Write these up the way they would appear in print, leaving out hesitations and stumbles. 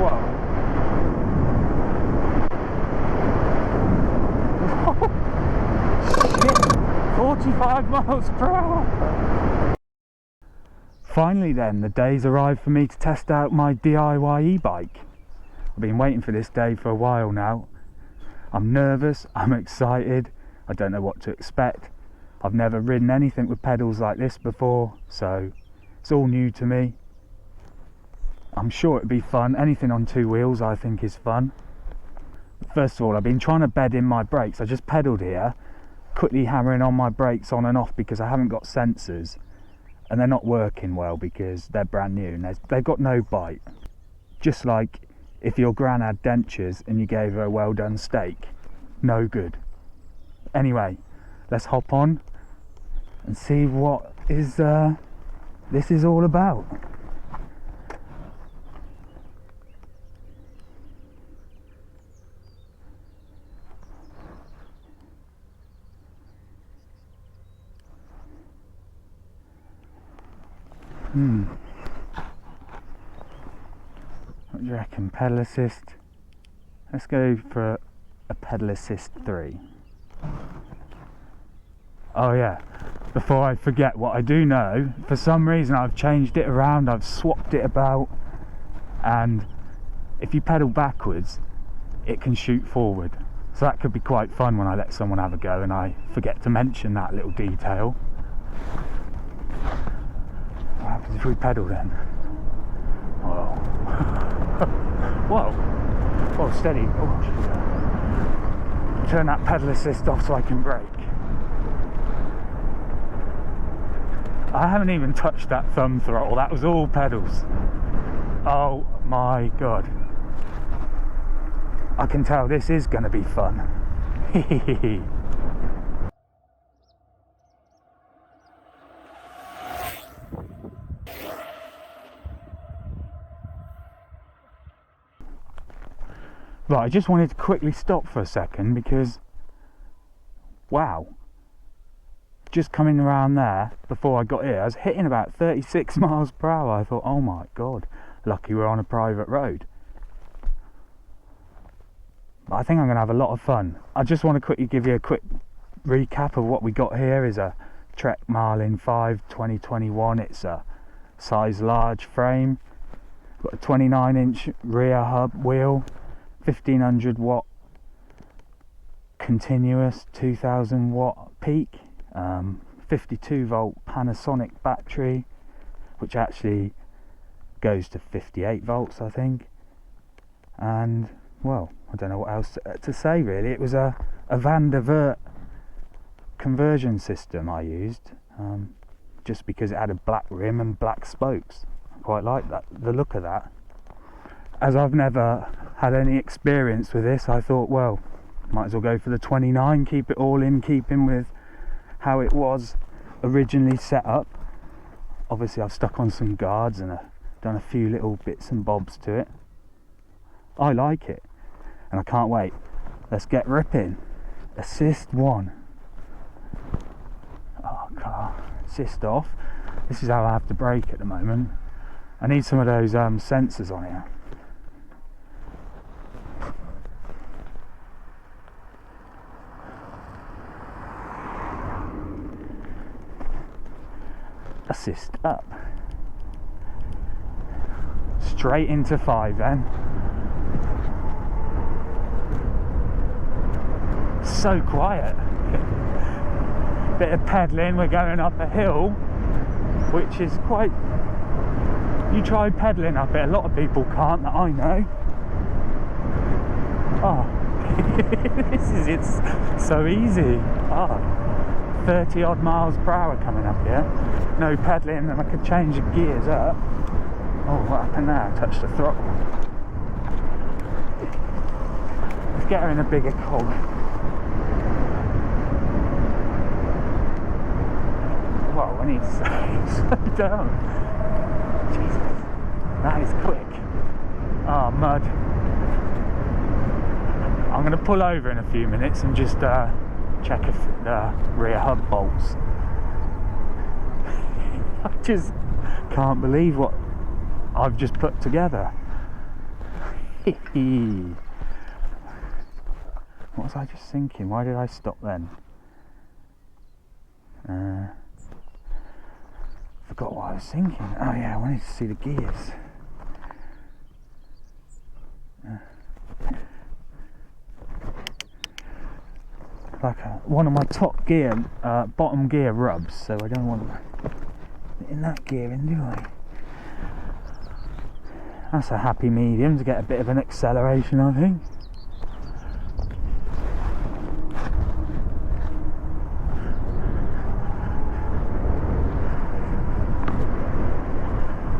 Whoa. 45 miles per hour. Finally then, the day's arrived for me to test out my DIY e-bike. I've been waiting for this day for a while now. I'm nervous, I'm excited, I don't know what to expect. I've never ridden anything with pedals like this before, so it's all new to me. I'm sure it'd be fun. Anything on two wheels I think is fun. First of all, I've been trying to bed in my brakes. I just pedalled here, quickly hammering on my brakes on and off because I haven't got sensors, and they're not working well because they're brand new and they've got no bite. Just like if your gran had dentures and you gave her a well done steak, no good. Anyway, let's hop on and see what this is all about. What do you reckon? Pedal assist? Let's go for a pedal assist 3. Oh yeah, before I forget, what I do know, for some reason I've changed it around, I've swapped it about, and if you pedal backwards it can shoot forward, so that could be quite fun when I let someone have a go and I forget to mention that little detail. What happens if we pedal then? Whoa. Whoa. Whoa, steady. Oh, turn that pedal assist off so I can brake. I haven't even touched that thumb throttle, that was all pedals. Oh my god. I can tell this is going to be fun. Right, I just wanted to quickly stop for a second because, wow, just coming around there before I got here, I was hitting about 36 miles per hour. I thought, oh my god, lucky we're on a private road. But I think I'm going to have a lot of fun. I just want to quickly give you a quick recap of what we got here. Is a Trek Marlin 5 2021. It's a size large frame, got a 29-inch rear hub wheel, 1500 watt continuous, 2000 watt peak, 52 volt Panasonic battery, which actually goes to 58 volts I think. And well, I don't know what else to say really. It was a Van der Wert conversion system I used, just because it had a black rim and black spokes. I quite like that, the look of that. As I've never had any experience with this, I thought, well, might as well go for the 29, keep it all in keeping with how it was originally set up. Obviously I've stuck on some guards and done a few little bits and bobs to it. I like it and I can't wait. Let's get ripping. Assist 1. Oh, car. Assist off. This is how I have to brake at the moment. I need some of those sensors on here. Assist up. Straight into 5 then. So quiet. Bit of pedalling, we're going up a hill, which is quite, you try pedalling up it, a lot of people can't that I know. Oh, it's so easy. Oh, 30 odd miles per hour coming up here, no pedalling, and I could change the gears up. Oh, what happened there? I touched the throttle. Let's get her in a bigger cog. Whoa, I need to slow down. Jesus, that is quick. Oh, mud. I'm going to pull over in a few minutes and just check if the rear hub bolts. I just can't believe what I've just put together. What was I just thinking? Why did I stop then? Forgot what I was thinking. Oh yeah, I wanted to see the gears. Like one of my top gear, bottom gear rubs, so I don't want in that gear in, do I? That's a happy medium to get a bit of an acceleration, I think.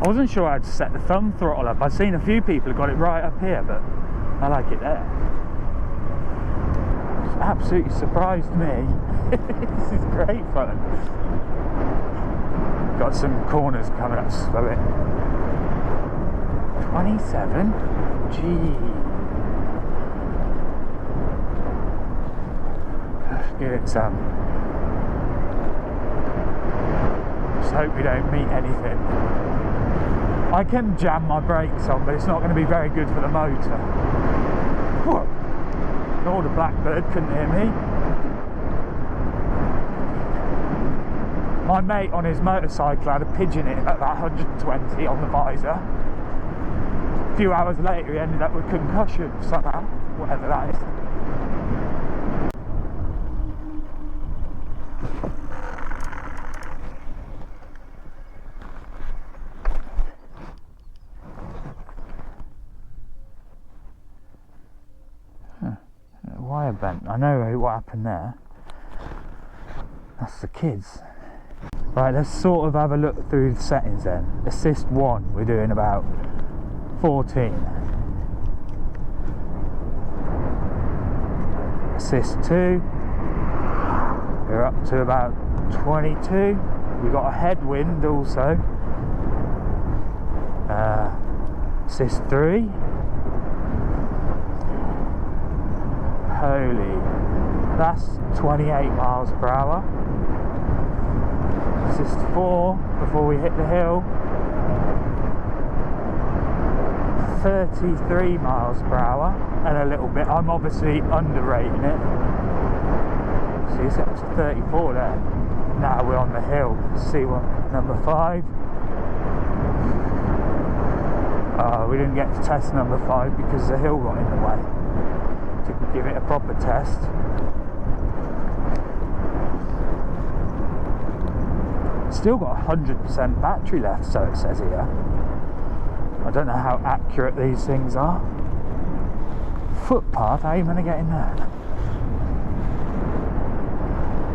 I wasn't sure I'd set the thumb throttle up. I've seen a few people who got it right up here, but I like it there. It's absolutely surprised me. This is great fun. Got some corners coming up, slow it. 27? Gee. Let's give it some. Just hope we don't meet anything. I can jam my brakes on, but it's not going to be very good for the motor. Whoa. Nor the blackbird couldn't hear me. My mate on his motorcycle had a pigeon in at about 120 on the visor. A few hours later he ended up with concussion somehow, whatever that is. Wire bent. I know what happened there. That's the kids. Right, let's sort of have a look through the settings then. Assist 1, we're doing about 14. Assist 2, we're up to about 22. We've got a headwind also. Assist 3. Holy, that's 28 miles per hour. Assist 4 before we hit the hill. 33 miles per hour and a little bit. I'm obviously underrating it. See, it's up to 34 there. Now we're on the hill. See what number 5. We didn't get to test number 5 because the hill got in the way. Give it a proper test. Still got 100% battery left, so it says here. I don't know how accurate these things are. Footpath, how are you going to get in there?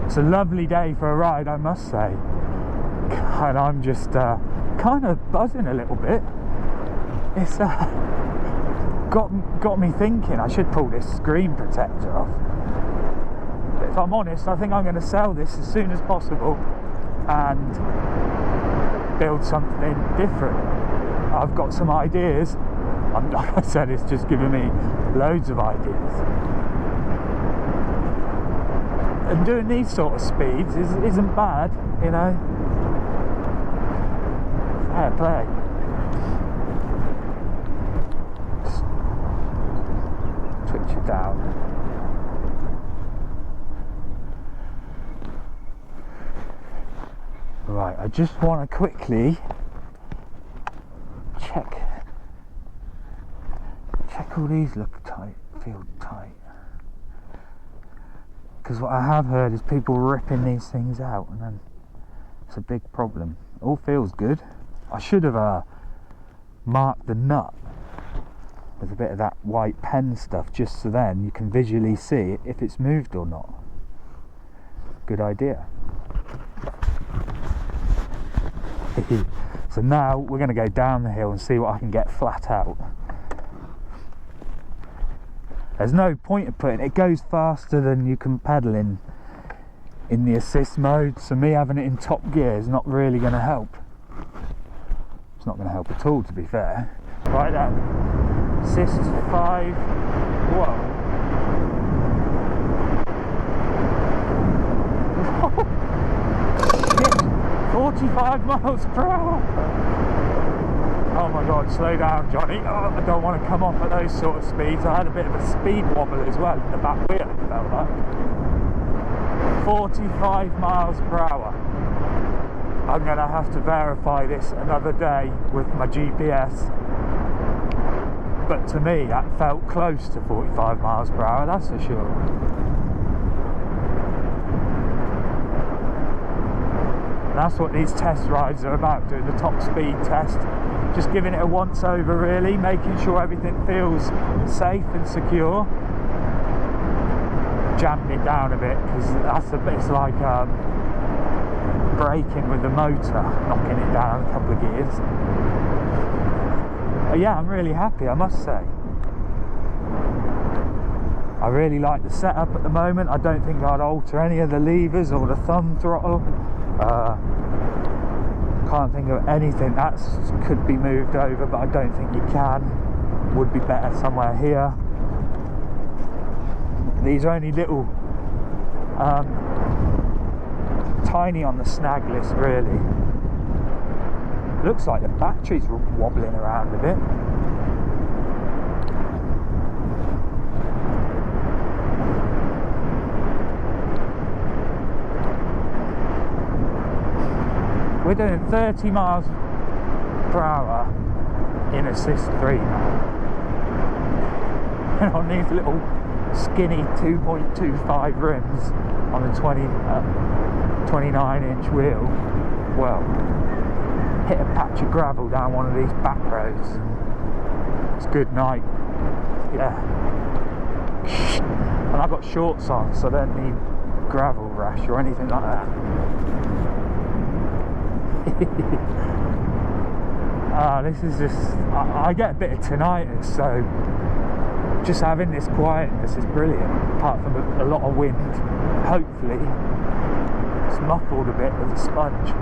It's a lovely day for a ride, I must say. And I'm just kind of buzzing a little bit. It's got me thinking I should pull this screen protector off. But if I'm honest, I think I'm going to sell this as soon as possible and build something different. I've got some ideas. Like I said, it's just giving me loads of ideas. And doing these sort of speeds isn't bad, you know. Fair play. Switch it down. Right, I just want to quickly check all these look tight, feel tight. Because what I have heard is people ripping these things out, and then it's a big problem. All feels good. I should have marked the nut with a bit of that white pen stuff, just so then you can visually see if it's moved or not. Good idea. So now we're going to go down the hill and see what I can get flat out. There's no point of putting it goes faster than you can pedal in the assist mode, so me having it in top gear is not really going to help. It's not going to help at all, to be fair. Right then, assist 5. Whoa. 45 miles per hour. Oh my god, slow down, Johnny. Oh, I don't want to come off at those sort of speeds. I had a bit of a speed wobble as well in the back wheel, it felt like. 45 miles per hour. I'm going to have to verify this another day with my GPS. But to me, that felt close to 45 miles per hour, that's for sure. And that's what these test rides are about, doing the top speed test. Just giving it a once over really, making sure everything feels safe and secure. Jamming it down a bit, because it's like braking with the motor, knocking it down a couple of gears. But yeah, I'm really happy, I must say. I really like the setup at the moment. I don't think I'd alter any of the levers or the thumb throttle. Can't think of anything that could be moved over, but I don't think you can. Would be better somewhere here. These are only little tiny on the snag list really. Looks like the battery's wobbling around a bit. We're doing 30 miles per hour in assist 3 now. And on these little skinny 2.25 rims on a 29-inch wheel, well, hit a patch of gravel down one of these back roads. It's good night. Yeah. And I've got shorts on, so I don't need gravel rash or anything like that. This is just, I get a bit of tinnitus, so just having this quietness is brilliant, apart from a lot of wind. Hopefully it's muffled a bit with a sponge.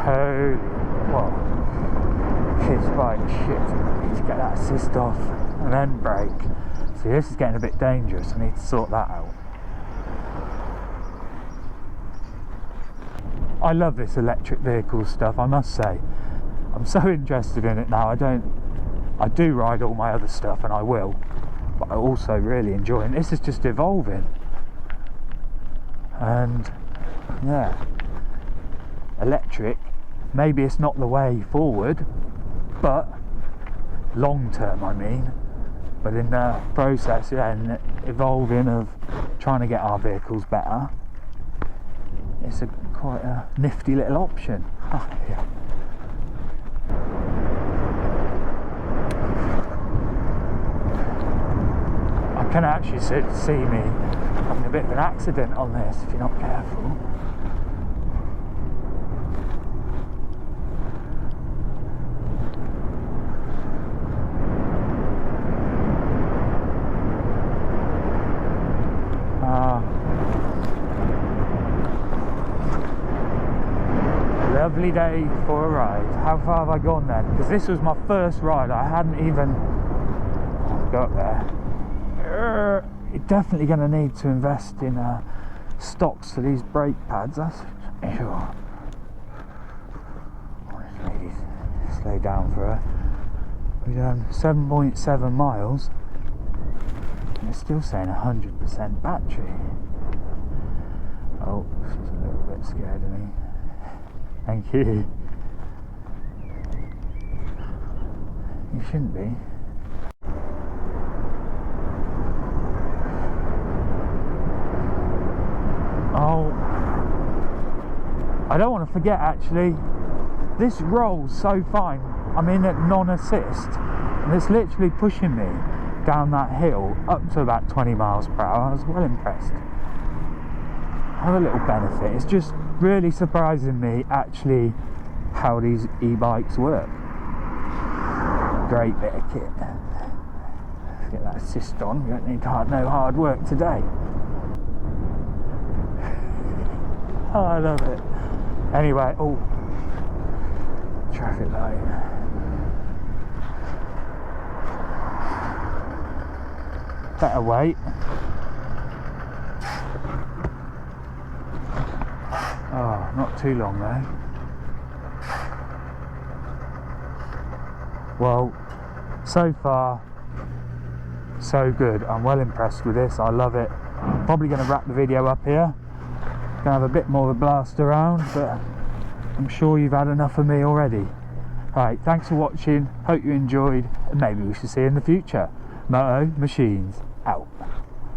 Holy, well, kids bike, shit, I need to get that assist off and then brake. See, this is getting a bit dangerous, I need to sort that out. I love this electric vehicle stuff, I must say. I'm so interested in it now. I do ride all my other stuff, and I will, but I also really enjoy it. This is just evolving, and yeah, electric, maybe it's not the way forward, but long term I mean. But in the process, yeah, and evolving of trying to get our vehicles better, it's quite a nifty little option. Yeah. I can actually see me having a bit of an accident on this if you're not careful. Lovely day for a ride. How far have I gone then? Because this was my first ride. I hadn't even got there. You're definitely going to need to invest in stocks for these brake pads. That's sure. Maybe slow down for her. We've done 7.7 miles. And it's still saying 100% battery. Oh, she's a little bit scared of me. Thank you. You shouldn't be. Oh, I don't want to forget actually, this rolls so fine. I'm in at non-assist, and it's literally pushing me down that hill up to about 20 miles per hour. I was well impressed. Have a little benefit. It's just really surprising me actually how these e-bikes work. Great bit of kit. Let's get that assist on. We don't need no hard work today. Oh, I love it. Anyway, oh, traffic light. Better wait. not too long though. Well, so far so good. I'm well impressed with this. I love it. Probably going to wrap the video up here. Gonna have a bit more of a blast around, but I'm sure you've had enough of me already. Right, thanks for watching. Hope you enjoyed, and maybe we should see you in the future. MOTO Machines out.